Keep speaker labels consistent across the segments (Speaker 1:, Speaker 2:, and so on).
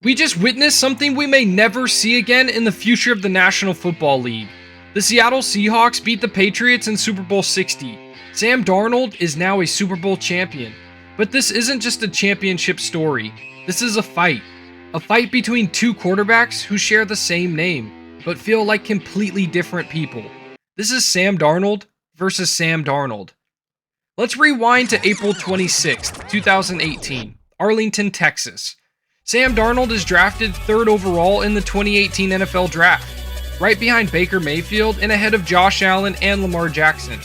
Speaker 1: We just witnessed something we may never see again in the future of the National Football League. The Seattle Seahawks beat the Patriots in Super Bowl 60. Sam Darnold is now a Super Bowl champion. But this isn't just a championship story. This is a fight. A fight between two quarterbacks who share the same name, but feel like completely different people. This is Sam Darnold versus Sam Darnold. Let's rewind to April 26th, 2018, Arlington, Texas. Sam Darnold is drafted 3rd overall in the 2018 NFL Draft, right behind Baker Mayfield and ahead of Josh Allen and Lamar Jackson.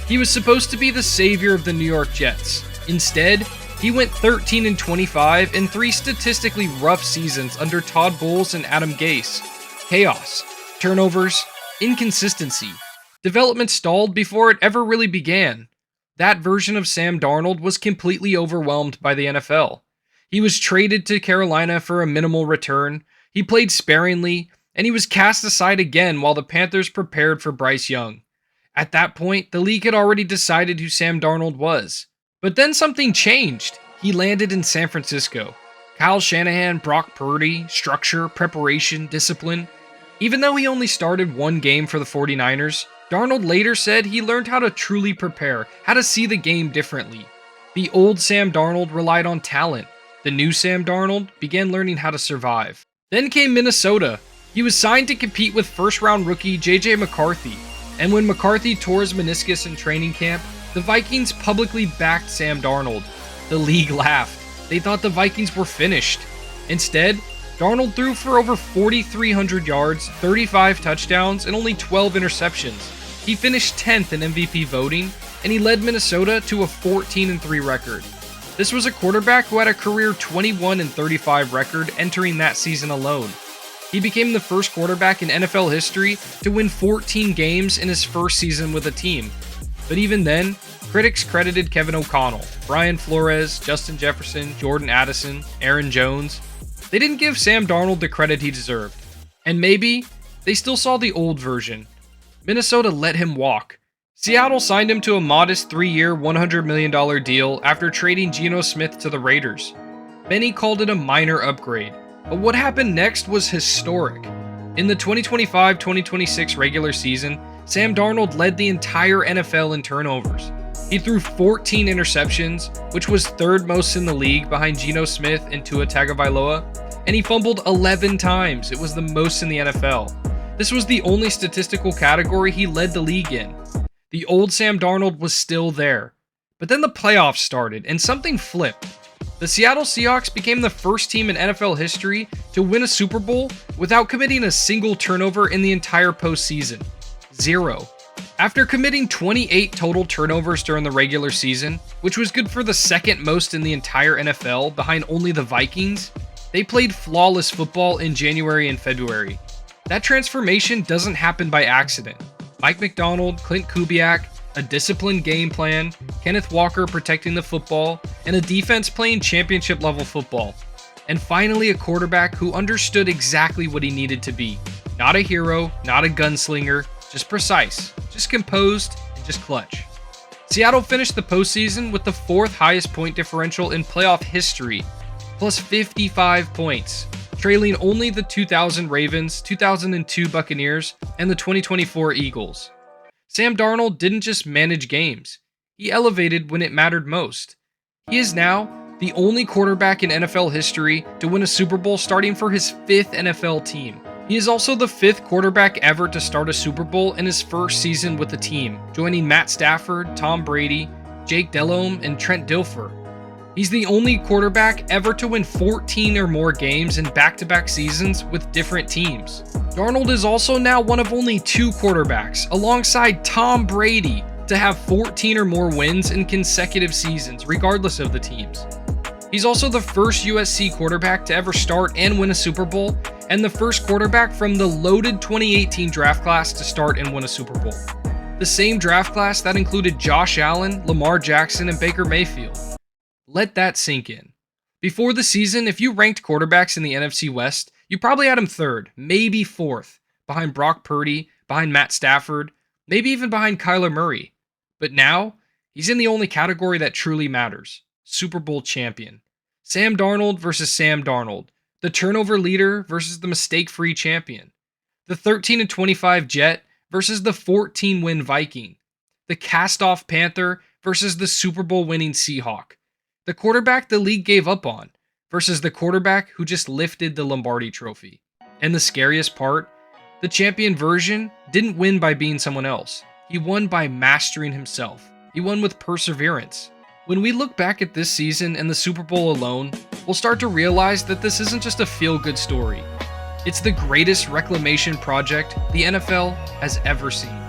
Speaker 1: He was supposed to be the savior of the New York Jets. Instead, he went 13-25 in 3 statistically rough seasons under Todd Bowles and Adam Gase. Chaos, turnovers, inconsistency. Development stalled before it ever really began. That version of Sam Darnold was completely overwhelmed by the NFL. He was traded to Carolina for a minimal return, he played sparingly, and he was cast aside again while the Panthers prepared for Bryce Young. At that point, the league had already decided who Sam Darnold was. But then something changed. He landed in San Francisco. Kyle Shanahan, Brock Purdy, structure, preparation, discipline. Even though he only started 1 game for the 49ers, Darnold later said he learned how to truly prepare, how to see the game differently. The old Sam Darnold relied on talent. The new Sam Darnold began learning how to survive. Then came Minnesota. He was signed to compete with first-round rookie J.J. McCarthy. And when McCarthy tore his meniscus in training camp, the Vikings publicly backed Sam Darnold. The league laughed. They thought the Vikings were finished. Instead, Darnold threw for over 4,300 yards, 35 touchdowns, and only 12 interceptions. He finished 10th in MVP voting, and he led Minnesota to a 14-3 record. This was a quarterback who had a career 21-35 record entering that season alone. He became the first quarterback in NFL history to win 14 games in his first season with a team. But even then, critics credited Kevin O'Connell, Brian Flores, Justin Jefferson, Jordan Addison, Aaron Jones. They didn't give Sam Darnold the credit he deserved. And maybe they still saw the old version. Minnesota let him walk. Seattle signed him to a modest 3-year, $100 million deal after trading Geno Smith to the Raiders. Many called it a minor upgrade, but what happened next was historic. In the 2025-2026 regular season, Sam Darnold led the entire NFL in turnovers. He threw 14 interceptions, which was 3rd most in the league behind Geno Smith and Tua Tagovailoa, and he fumbled 11 times. It was the most in the NFL. This was the only statistical category he led the league in. The old Sam Darnold was still there. But then the playoffs started, and something flipped. The Seattle Seahawks became the first team in NFL history to win a Super Bowl without committing a single turnover in the entire postseason. 0. After committing 28 total turnovers during the regular season, which was good for the 2nd most in the entire NFL behind only the Vikings, they played flawless football in January and February. That transformation doesn't happen by accident. Mike Macdonald, Clint Kubiak, a disciplined game plan, Kenneth Walker protecting the football, and a defense playing championship-level football. And finally, a quarterback who understood exactly what he needed to be. Not a hero, not a gunslinger, just precise, just composed, and just clutch. Seattle finished the postseason with the 4th highest point differential in playoff history, plus 55 points, trailing only the 2000 Ravens, 2002 Buccaneers, and the 2024 Eagles. Sam Darnold didn't just manage games, he elevated when it mattered most. He is now the only quarterback in NFL history to win a Super Bowl starting for his 5th NFL team. He is also the 5th quarterback ever to start a Super Bowl in his first season with the team, joining Matt Stafford, Tom Brady, Jake Delhomme, and Trent Dilfer. He's the only quarterback ever to win 14 or more games in back-to-back seasons with different teams. Darnold is also now one of only 2 quarterbacks, alongside Tom Brady, to have 14 or more wins in consecutive seasons, regardless of the teams. He's also the first USC quarterback to ever start and win a Super Bowl, and the first quarterback from the loaded 2018 draft class to start and win a Super Bowl. The same draft class that included Josh Allen, Lamar Jackson, and Baker Mayfield. Let that sink in. Before the season, if you ranked quarterbacks in the NFC West, you probably had him 3rd, maybe 4th, behind Brock Purdy, behind Matt Stafford, maybe even behind Kyler Murray. But now, he's in the only category that truly matters: Super Bowl champion. Sam Darnold versus Sam Darnold. The turnover leader versus the mistake-free champion. The 13-25 Jet versus the 14-win Viking. The cast-off Panther versus the Super Bowl winning Seahawk. The quarterback the league gave up on versus the quarterback who just lifted the Lombardi trophy. And the scariest part, the champion version didn't win by being someone else. He won by mastering himself. He won with perseverance. When we look back at this season and the Super Bowl alone, we'll start to realize that this isn't just a feel-good story. It's the greatest reclamation project the NFL has ever seen.